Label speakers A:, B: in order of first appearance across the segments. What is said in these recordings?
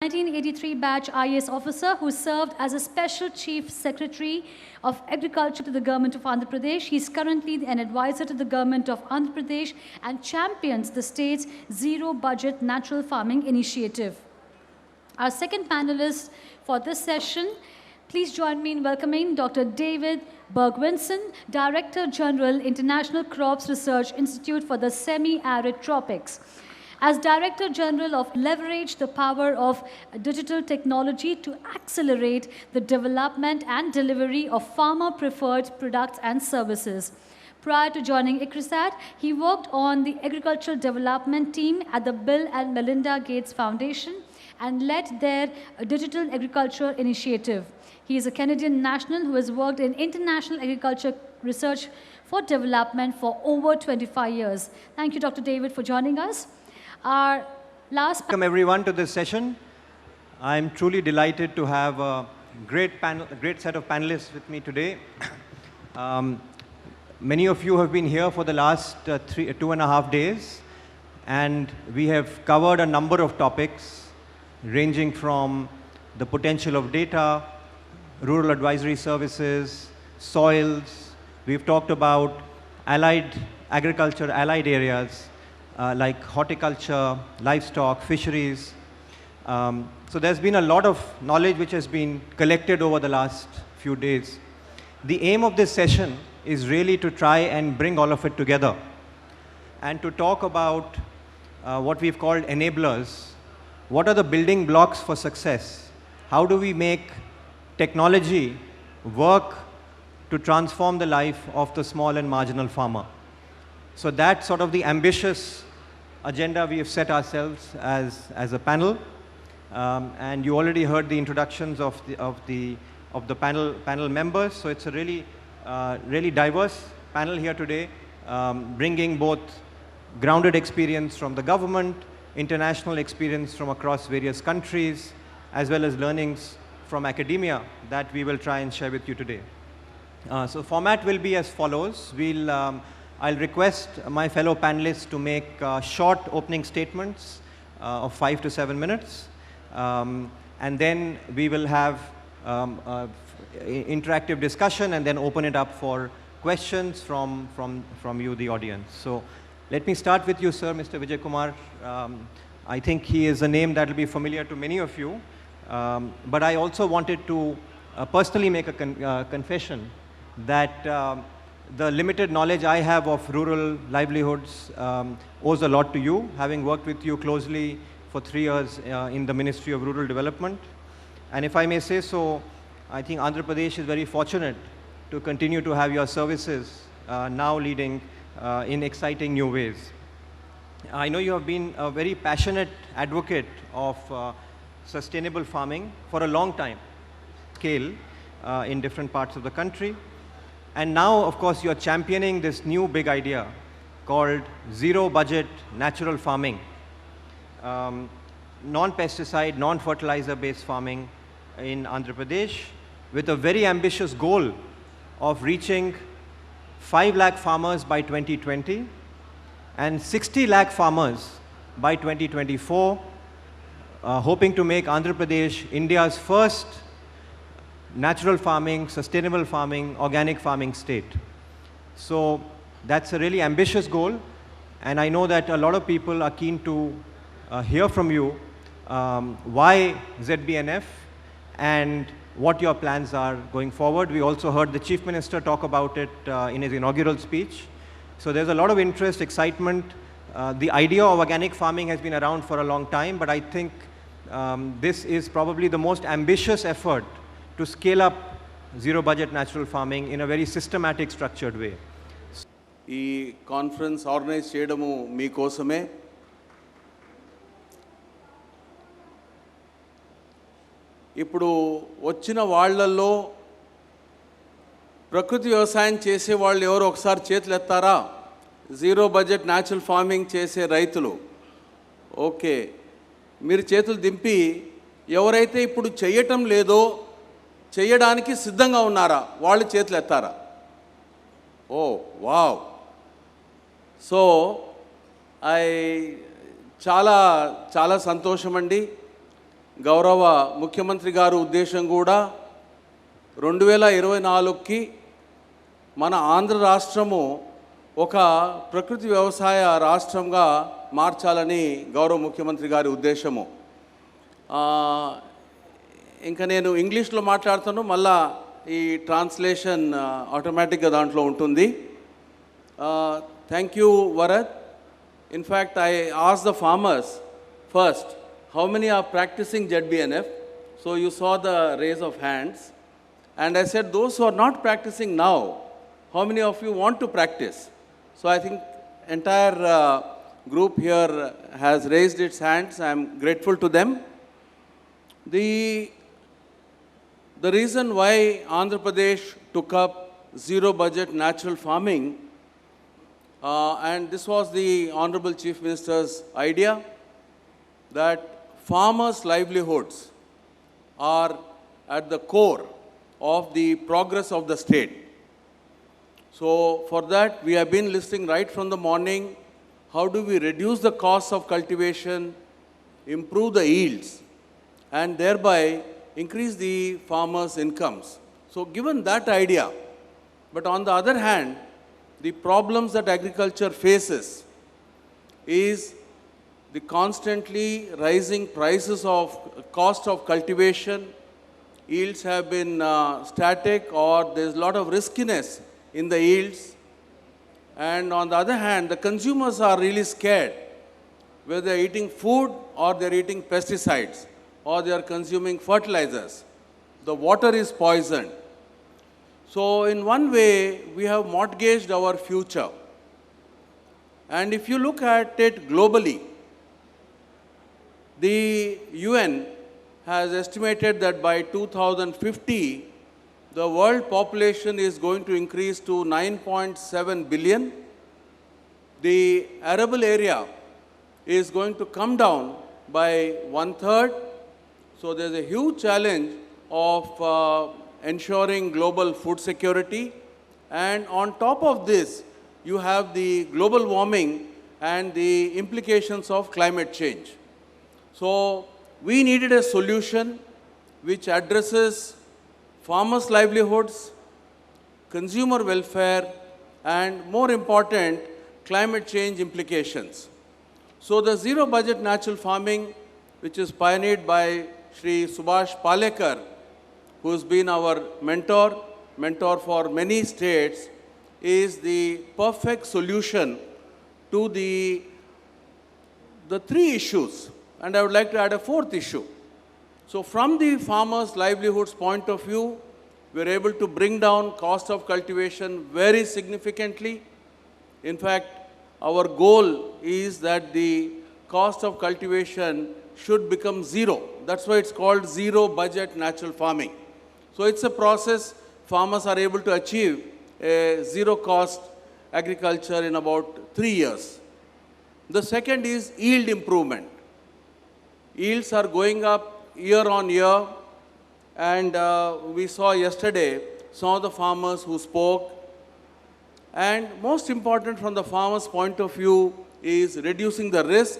A: 1983 batch IAS officer who served as a Special Chief Secretary of Agriculture to the Government of Andhra Pradesh. He is currently an advisor to the Government of Andhra Pradesh and champions the state's Zero Budget Natural Farming Initiative. Our second panelist for this session, please join me in welcoming Dr. David Bergwinson, Director General, International Crops Research Institute for the Semi-Arid Tropics. As Director General of Leverage the Power of Digital Technology to accelerate the development and delivery of farmer-preferred products and services. Prior to joining ICRISAT, he worked on the agricultural development team at the Bill and Melinda Gates Foundation and led their digital agriculture initiative. He is a Canadian national who has worked in international agriculture research for development for over 25 years. Thank you, Dr. David, for joining us. Our last
B: Welcome everyone to this session. I'm truly delighted to have a great set of panelists with me today. Many of you have been here for the last 2.5 days, and we have covered a number of topics ranging from the potential of data, rural advisory services, soils. We've talked about allied agriculture, allied areas, like horticulture, livestock, fisheries. So there's been a lot of knowledge which has been collected over the last few days. The aim of this session is really to try and bring all of it together and to talk about what we've called enablers. What are the building blocks for success? How do we make technology work to transform the life of the small and marginal farmer? So that's sort of the ambitious agenda we have set ourselves as a panel, and you already heard the introductions of the panel members. So it's a really diverse panel here today, bringing both grounded experience from the government, international experience from across various countries, as well as learnings from academia that we will try and share with you today. So format will be as follows. I'll request my fellow panelists to make short opening statements of 5 to 7 minutes, and then we will have interactive discussion and then open it up for questions from you, the audience. So let me start with you, sir, Mr. Vijay Kumar. I think he is a name that will be familiar to many of you, but I also wanted to personally make a confession that the limited knowledge I have of rural livelihoods owes a lot to you, having worked with you closely for 3 years in the Ministry of Rural Development. And if I may say so, I think Andhra Pradesh is very fortunate to continue to have your services now leading in exciting new ways. I know you have been a very passionate advocate of sustainable farming for a long time, scale in different parts of the country. And now, of course, you're championing this new big idea called zero budget natural farming, non-pesticide, non-fertilizer based farming in Andhra Pradesh, with a very ambitious goal of reaching 5 lakh farmers by 2020 and 60 lakh farmers by 2024, hoping to make Andhra Pradesh India's first natural farming, sustainable farming, organic farming state. So that's a really ambitious goal, and I know that a lot of people are keen to hear from you why ZBNF and what your plans are going forward. We also heard the Chief Minister talk about it in his inaugural speech. So there's a lot of interest, excitement. The idea of organic farming has been around for a long time, but I think this is probably the most ambitious effort to scale up zero budget natural farming in a very systematic, structured way.
C: ఈ conference organise చేయడము మీకోసమే. ఇప్పుడు వచ్చిన వాళ్ళల్లో ప్రకృతి వ్యవసాయం చేసే వాళ్ళు ఎవరు ఒకసారి చేతులు ఎత్తారా? జీరో బడ్జెట్ న్యాచురల్ ఫార్మింగ్ చేసే రైతులు. ఓకే, మీరు చేతులు దింపి ఎవరైతే ఇప్పుడు చేయటం లేదో చేయడానికి సిద్ధంగా ఉన్నారా వాళ్ళు చేతులు ఎత్తారా? ఓ వావ్. సో చాలా చాలా సంతోషం అండి. గౌరవ ముఖ్యమంత్రి గారు ఉద్దేశం కూడా 2024కి మన ఆంధ్ర రాష్ట్రము ఒక ప్రకృతి వ్యవసాయ రాష్ట్రంగా మార్చాలని గౌరవ ముఖ్యమంత్రి గారి ఉద్దేశము. ఇంకా నేను ఇంగ్లీష్లో మాట్లాడుతాను, మళ్ళా ఈ ట్రాన్స్లేషన్ ఆటోమేటిక్గా దాంట్లో ఉంటుంది. Thank you Varad. In fact I ask the farmers first, how many are practicing ZBNF? So you saw the raise of hands. And I said, those who are not practicing now, how many of you want to practice? So I think entire group here has raised its hands. I am grateful to them. The reason why Andhra Pradesh took up zero budget natural farming, and this was the Honorable Chief Minister's idea, that farmers' livelihoods are at the core of the progress of the state. So for that, we have been listening right from the morning, how do we reduce the costs of cultivation, improve the yields, and thereby increase the farmers' incomes. So given that idea, but on the other hand, the problems that agriculture faces is the constantly rising prices of cost of cultivation. Yields have been static, or there's a lot of riskiness in the yields. And on the other hand, the consumers are really scared whether they're eating food or they're eating pesticides or they are consuming fertilizers. The water is poisoned. So in one way, we have mortgaged our future. And if you look at it globally, the UN has estimated that by 2050, the world population is going to increase to 9.7 billion. The arable area is going to come down by 1/3. So there's a huge challenge of ensuring global food security. And on top of this, you have the global warming and the implications of climate change. So we needed a solution which addresses farmers' livelihoods, consumer welfare, and more important, climate change implications. So the zero budget natural farming, which is pioneered by Shri Subhash Palekar, who has been our mentor for many states, is the perfect solution to the three issues. And I would like to add a fourth issue. So from the farmers' livelihoods point of view, we are able to bring down cost of cultivation very significantly. In fact, our goal is that the cost of cultivation should become zero. That's why it's called zero budget natural farming. So it's a process farmers are able to achieve a zero cost agriculture in about 3 years. The second is yield improvement. Yields are going up year on year, and we saw yesterday some of the farmers who spoke. And most important from the farmers' point of view is reducing the risk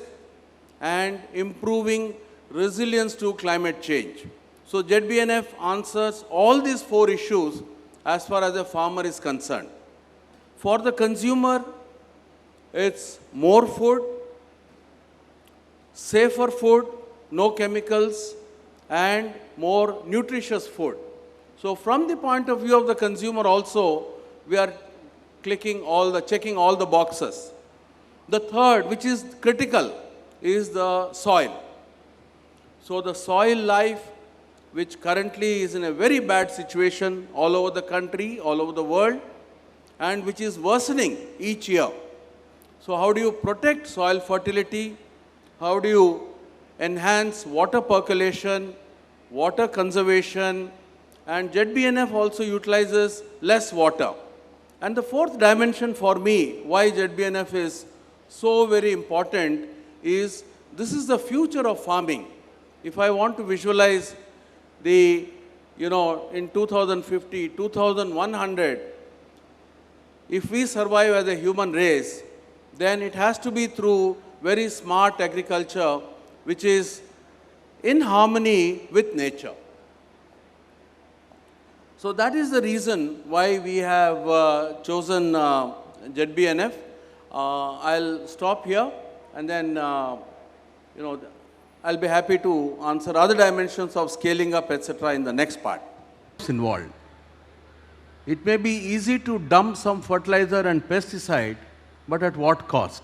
C: and improving resilience to climate change. So ZBNF answers all these four issues as far as the farmer is concerned. For the consumer, it's more food, safer food, no chemicals, and more nutritious food. So from the point of view of the consumer also, we are checking all the boxes. The third, which is critical, is the soil. So the soil life, which currently is in a very bad situation all over the country, all over the world, and which is worsening each year. So how do you protect soil fertility? How do you enhance water percolation, water conservation, and ZBNF also utilizes less water. And the fourth dimension for me, why ZBNF is so very important, is this is the future of farming. If I want to visualize in 2050, 2100, if we survive as a human race, then it has to be through very smart agriculture, which is in harmony with nature. So that is the reason why we have chosen ZBNF. I'll stop here, and then I'll be happy to answer other dimensions of scaling up, etc., in the next part. Involved. It may be easy to dump some fertilizer and pesticide, but at what cost?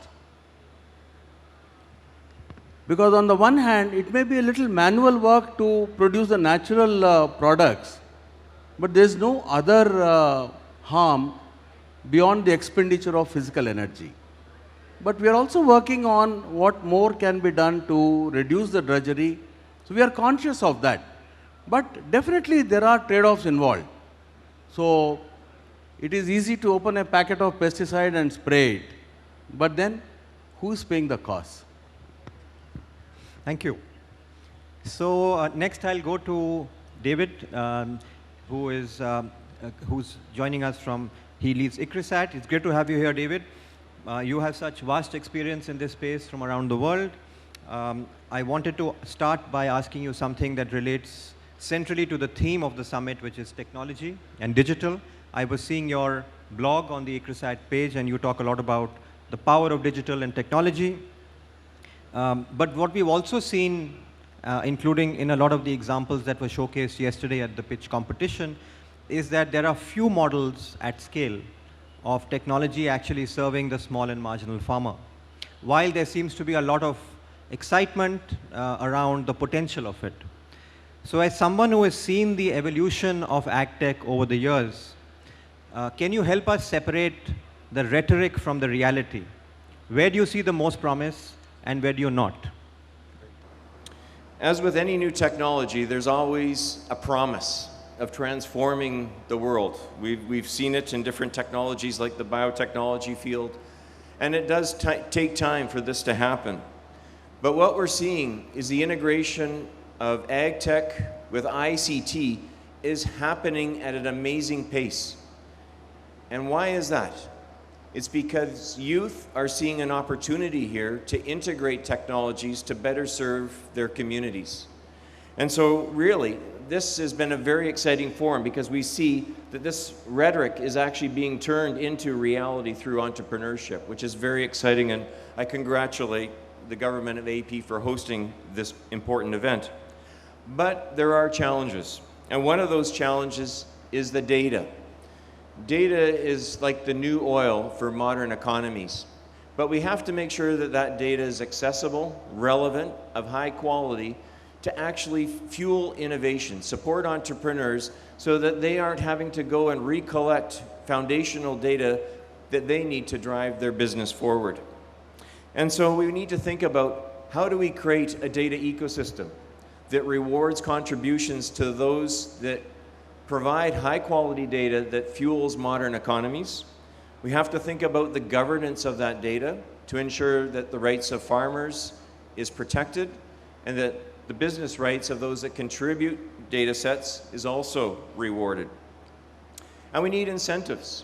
C: Because on the one hand, it may be a little manual work to produce the natural products, but there is no other harm beyond the expenditure of physical energy. But we are also working on what more can be done to reduce the drudgery. So we are conscious of that. But definitely there are trade-offs involved. So it is easy to open a packet of pesticide and spray it. But then who is paying the cost?
B: Thank you. So next I'll go to David, who's joining us from, he leads ICRISAT. It's great to have you here, David. You have such vast experience in this space from around the world. I wanted to start by asking you something that relates centrally to the theme of the summit, which is technology and digital. I was seeing your blog on the ICRISAT page, and you talk a lot about the power of digital and technology. But what we've also seen, including in a lot of the examples that were showcased yesterday at the pitch competition, is that there are few models at scale of technology actually serving the small and marginal farmer. While there seems to be a lot of excitement around the potential of it. So as someone who has seen the evolution of AgTech over the years, can you help us separate the rhetoric from the reality? Where do you see the most promise and where do you not?
D: As with any new technology, there's always a promise of transforming the world. We've seen it in different technologies like the biotechnology field, and it does take time for this to happen. But what we're seeing is the integration of AgTech with ICT is happening at an amazing pace. And why is that? It's because youth are seeing an opportunity here to integrate technologies to better serve their communities. And so really, this has been a very exciting forum because we see that this rhetoric is actually being turned into reality through entrepreneurship, which is very exciting, and I congratulate the government of AP for hosting this important event. But there are challenges, and one of those challenges is the data. Data is like the new oil for modern economies, but we have to make sure that that data is accessible, relevant, of high quality, to actually fuel innovation, support entrepreneurs so that they aren't having to go and recollect foundational data that they need to drive their business forward. And so we need to think about how do we create a data ecosystem that rewards contributions to those that provide high quality data that fuels modern economies. We have to think about the governance of that data to ensure that the rights of farmers is protected and that the business rights of those that contribute data sets is also rewarded. And we need incentives.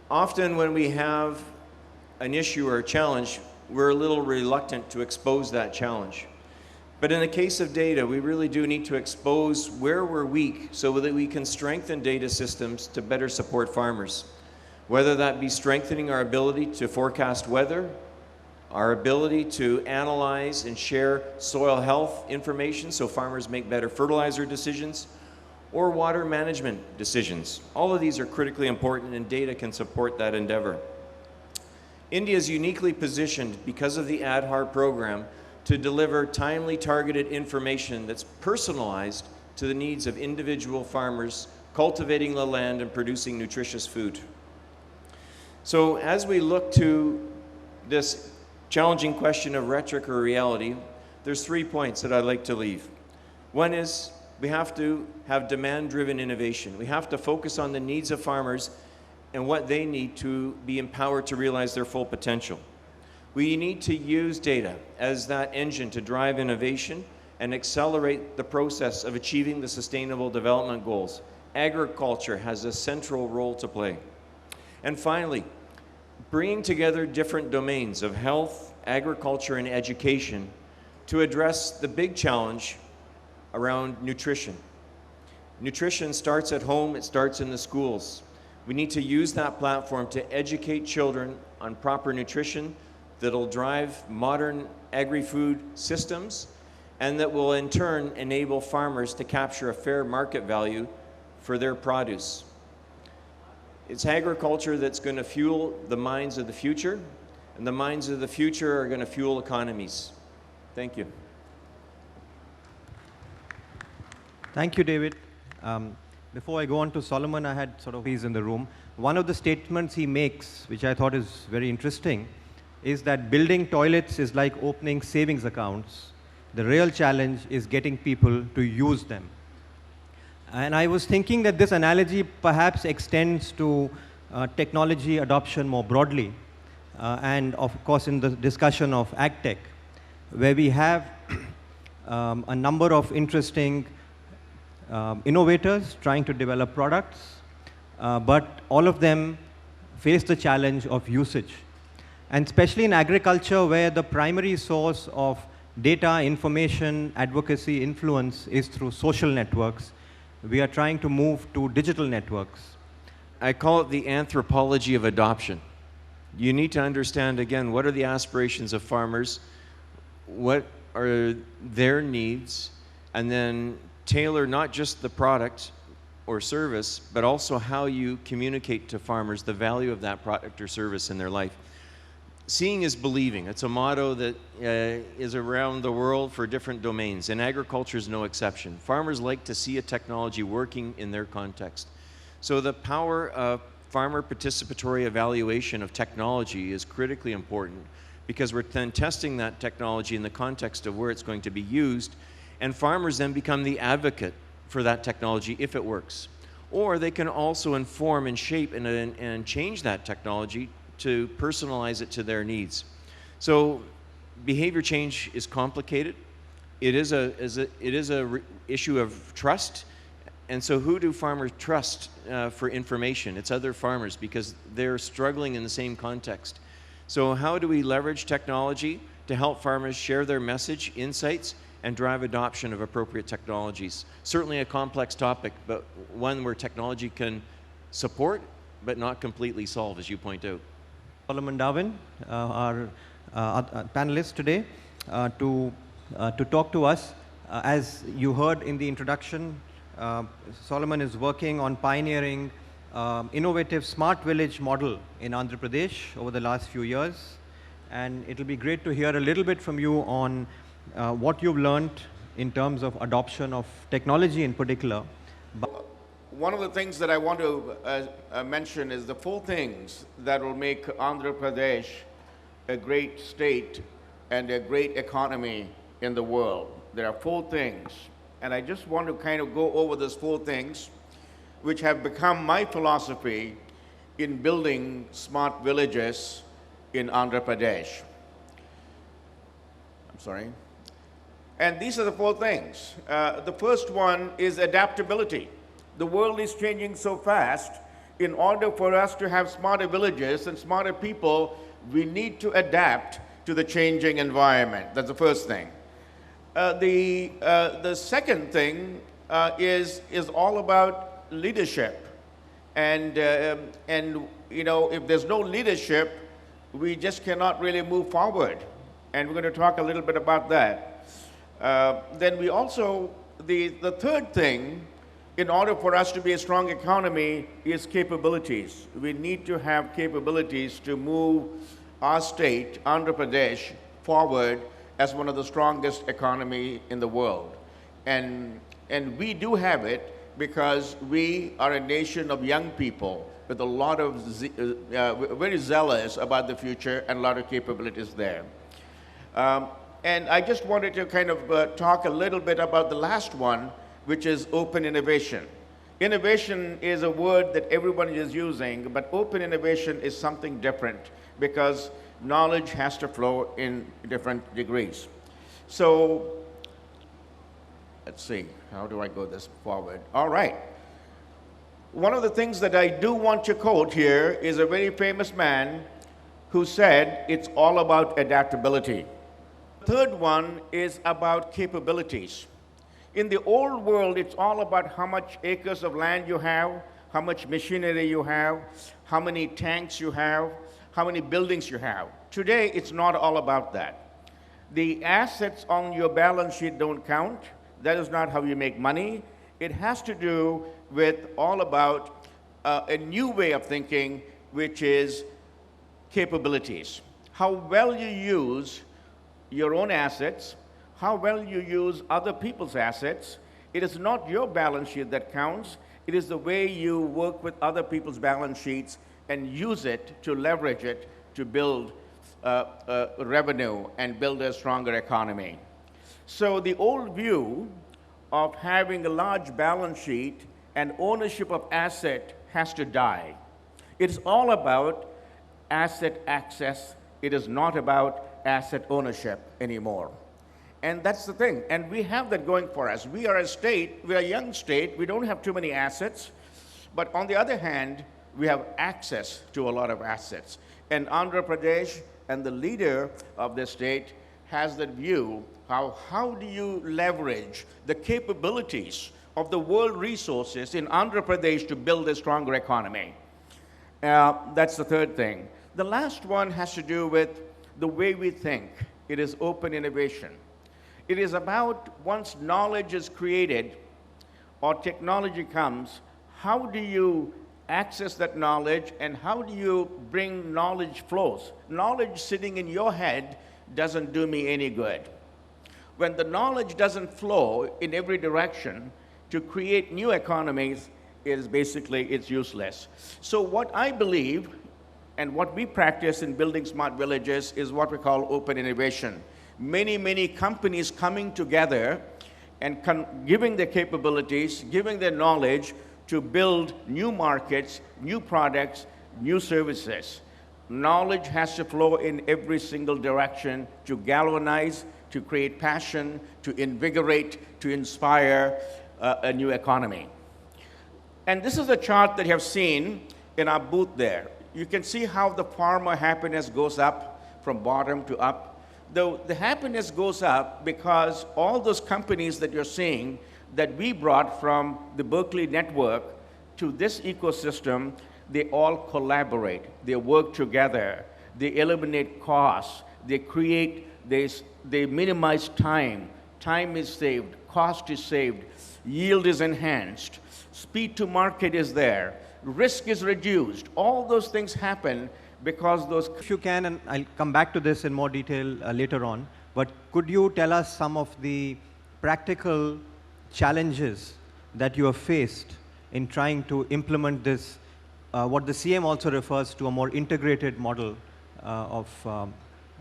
D: Often when we have an issue or a challenge, we're a little reluctant to expose that challenge. But in the case of data, we really do need to expose where we're weak so that we can strengthen data systems to better support farmers. Whether that be strengthening our ability to forecast weather, our ability to analyze and share soil health information so farmers make better fertilizer decisions, or water management decisions. All of these are critically important, and data can support that endeavor. India is uniquely positioned because of the AdHar program to deliver timely, targeted information that's personalized to the needs of individual farmers cultivating the land and producing nutritious food. So as we look to this challenging question of rhetoric or reality, there's 3 points that I'd like to leave. One is we have to have demand-driven innovation. We have to focus on the needs of farmers and what they need to be empowered to realize their full potential. We need to use data as that engine to drive innovation and accelerate the process of achieving the Sustainable Development Goals. Agriculture has a central role to play. And finally, bringing together different domains of health, agriculture, and education to address the big challenge around nutrition. Nutrition starts at home, it starts in the schools. We need to use that platform to educate children on proper nutrition that'll drive modern agri-food systems and that will in turn enable farmers to capture a fair market value for their produce. It's agriculture that's going to fuel the mines of the future, and the mines of the future are going to fuel economies. Thank you.
B: Thank you, David. Before I go on to Solomon, I had sort of these in the room. One of the statements he makes, which I thought is very interesting, is that building toilets is like opening savings accounts. The real challenge is getting people to use them. And I was thinking that this analogy perhaps extends to technology adoption more broadly, and of course in the discussion of AgTECH, where we have a number of interesting innovators trying to develop products, but all of them face the challenge of usage. And especially in agriculture, where the primary source of data, information, advocacy, influence is through social networks, we are trying to move to digital networks.
D: I call it the anthropology of adoption. You need to understand, again, what are the aspirations of farmers, what are their needs, and then tailor not just the product or service, but also how you communicate to farmers the value of that product or service in their life. Seeing is believing. It's a motto that is around the world for different domains, and agriculture is no exception. Farmers like to see a technology working in their context. So the power of farmer participatory evaluation of technology is critically important, because we're then testing that technology in the context of where it's going to be used, and farmers then become the advocate for that technology if it works. Or they can also inform and shape and change that technology to personalize it to their needs. So behavior change is complicated. It is a issue of trust. And so who do farmers trust for information? It's other farmers, because they're struggling in the same context. So how do we leverage technology to help farmers share their message, insights, and drive adoption of appropriate technologies? Certainly a complex topic, but one where technology can support, but not completely solve, as you point out.
B: Solomon Darwin, our panelist today, to talk to us. As you heard in the introduction, Solomon is working on pioneering innovative smart village model in Andhra Pradesh over the last few years. And it'll be great to hear a little bit from you on what you've learned in terms of adoption of technology in particular.
E: One of the things that I want to mention is the 4 things that will make Andhra Pradesh a great state and a great economy in the world. There are 4 things, and I just want to kind of go over those 4 things, which have become my philosophy in building smart villages in Andhra Pradesh. I'm sorry. And these are the 4 things. The first one is adaptability. The world is changing so fast. In order for us to have smarter villages and smarter people, we need to adapt to the changing environment. That's the first thing. The second thing is all about leadership. And you know, if there's no leadership, we just cannot really move forward. And we're going to talk a little bit about that. Then we also, the third thing, in order for us to be a strong economy, is capabilities. We need to have capabilities to move our state, Andhra Pradesh, forward as one of the strongest economy in the world. And we do have it because we are a nation of young people with a lot of, very zealous about the future and a lot of capabilities there. And I just wanted to kind of talk a little bit about the last one, which is open innovation. Innovation is a word that everyone is using, but open innovation is something different because knowledge has to flow in different degrees. So, let's see, how do I go this forward? All right. One of the things that I do want to quote here is a very famous man who said, it's all about adaptability. third one is about capabilities. In the old world, it's all about how much acres of land you have, how much machinery you have, how many tanks you have, how many buildings you have. Today, it's not all about that. The assets on your balance sheet don't count. That is not how you make money. It has to do with all about a new way of thinking, which is capabilities. How well you use your own assets, how well you use other people's assets. It is not your balance sheet that counts. It is the way you work with other people's balance sheets and use it to leverage it to build revenue and build a stronger economy. So the old view of having a large balance sheet and ownership of asset has to die. It's all about asset access. It is not about asset ownership anymore. And that's the thing. And we have that going for us. We are a state, we're a young state, we don't have too many assets. But on the other hand, we have access to a lot of assets. And Andhra Pradesh and the leader of the state has that view, how do you leverage the capabilities of the world resources in Andhra Pradesh to build a stronger economy? That's the third thing. The last one has to do with the way we think. It is open innovation. It is about once knowledge is created or technology comes, how do you access that knowledge and how do you bring knowledge flows? Knowledge sitting in your head doesn't do me any good. When the knowledge doesn't flow in every direction to create new economies, it's useless. So what I believe and what we practice in building smart villages is what we call open innovation. Many companies coming together and giving their capabilities, giving their knowledge to build new markets, new products, new services. Knowledge has to flow in every single direction to galvanize, to create passion, to invigorate, to inspire a new economy. And this is a chart that you have seen in our booth there. You can see how the farmer happiness goes up from bottom to up. The happiness goes up because all those companies that you're seeing that we brought from the Berkeley network to this ecosystem, they all collaborate, they work together, they eliminate costs, they minimize time is saved, cost is saved, yield is enhanced, speed to market is there, risk is reduced. All those things happen because those...
B: If you can, and I'll come back to this in more detail later on, but could you tell us some of the practical challenges that you have faced in trying to implement this, what the CM also refers to a more integrated model of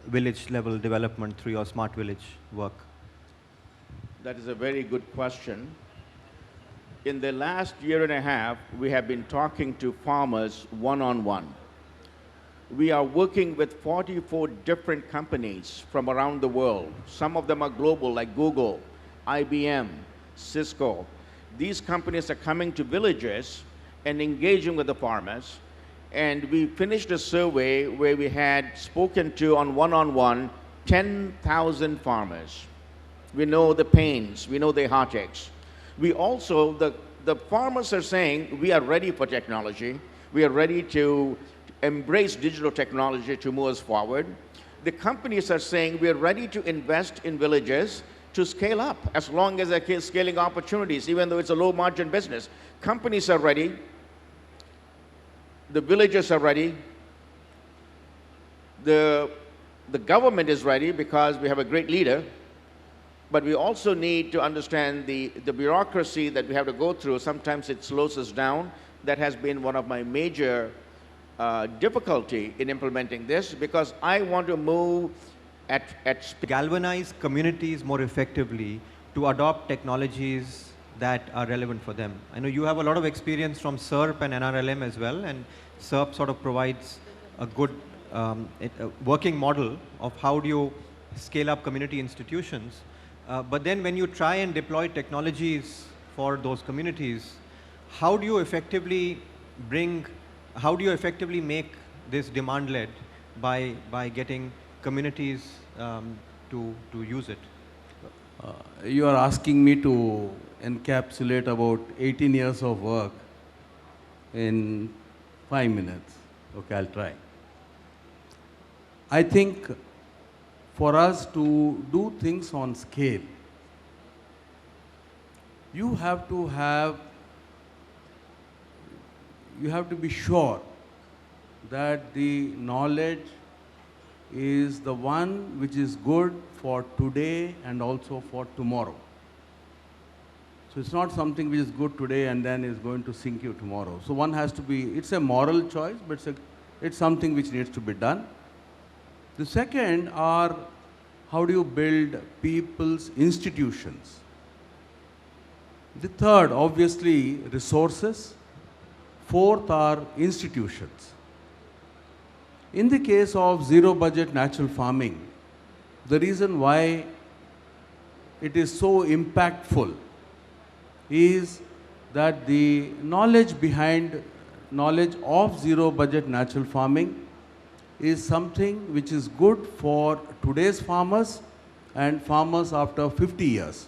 B: village level development through your smart village work?
E: That is a very good question. In the last year and a half, we have been talking to farmers one-on-one. We are working with 44 different companies from around the world. Some of them are global, like Google, IBM, Cisco. These companies are coming to villages and engaging with the farmers. And we finished a survey where we had spoken to on one-on-one 10,000 farmers. We know the pains, we know the heartaches. We also, the farmers are saying, we are ready for technology. We are ready to embrace digital technology to move us forward. The companies are saying, we are ready to invest in villages to scale up, as long as there are scaling opportunities, even though it's a low margin business. Companies are ready. The villages are ready. The government is ready because we have a great leader. But we also need to understand the bureaucracy that we have to go through. Sometimes it slows us down. That has been one of my major difficulty in implementing this, because I want to move at speed.
B: Galvanize communities more effectively to adopt technologies that are relevant for them. I know you have a lot of experience from SERP and NRLM as well, and SERP sort of provides a good working model of how do you scale up community institutions. But then when you try and deploy technologies for those communities, how do you effectively make this demand-led by getting communities to to use it.
F: You are asking me to encapsulate about 18 years of work in 5 minutes. Okay, I'll try. I think for us to do things on scale, you have to be sure that the knowledge is the one which is good for today and also for tomorrow. So it's not something which is good today and then is going to sink you tomorrow. So one has to be, it's a moral choice, but it's something which needs to be done. The second are, how do you build people's institutions? The third, obviously, resources. Fourth are institutions. In the case of zero budget natural farming, the reason why it is so impactful is that the knowledge of zero budget natural farming is something which is good for today's farmers and farmers after 50 years.